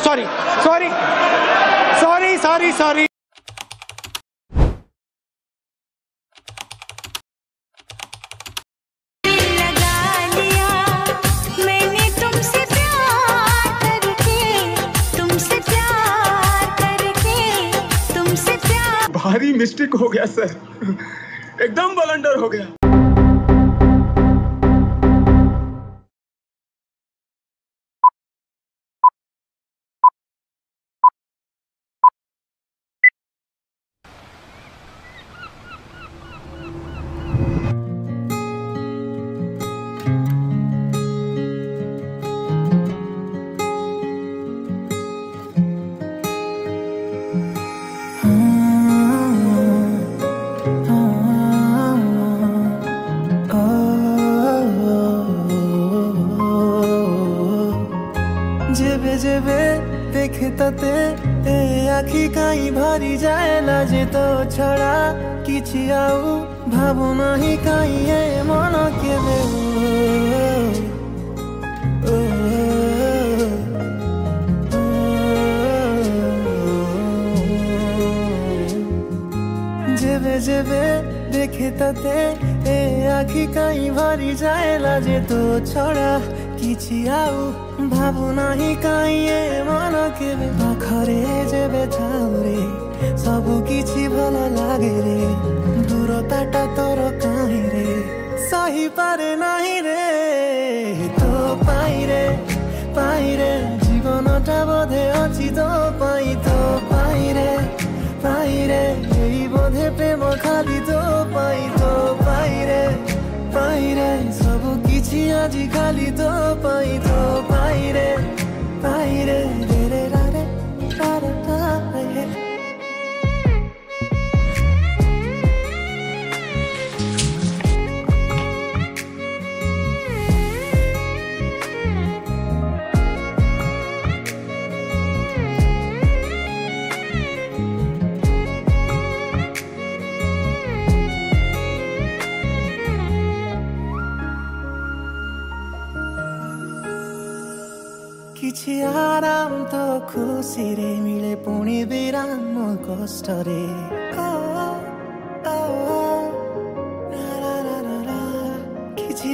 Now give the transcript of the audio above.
Sorry sorry sorry sorry sorry. भारी mistake हो गया सर, एकदम ब्लंडर हो गया। जेबे जेबे देखे तते ए आखि काई भरी जाए लाजे तो छड़ा किछि आउ भावो नाही काई ए मन केबे जेबे जेबे देखे तते ए आखि काई भरी जाए लाजे तो छड़ा किछि आउ भावो नाही काई ए मन केबे पाखरे जेबे थाउ रे सबु किछि भल लागे रे दूरताटा तोर काहे रे सही पारे नाही रे तो पाई रे जीवनटा बोधे अछि तो पाई रे एई बोधे प्रेम खाली तो पाई रे सबु किछि आजि खाली तो पाई रे रे रे रा रे रा रे रा रे। किछि आराम तो खुशी रे मिले पुणी विराम कष्ट रे किछि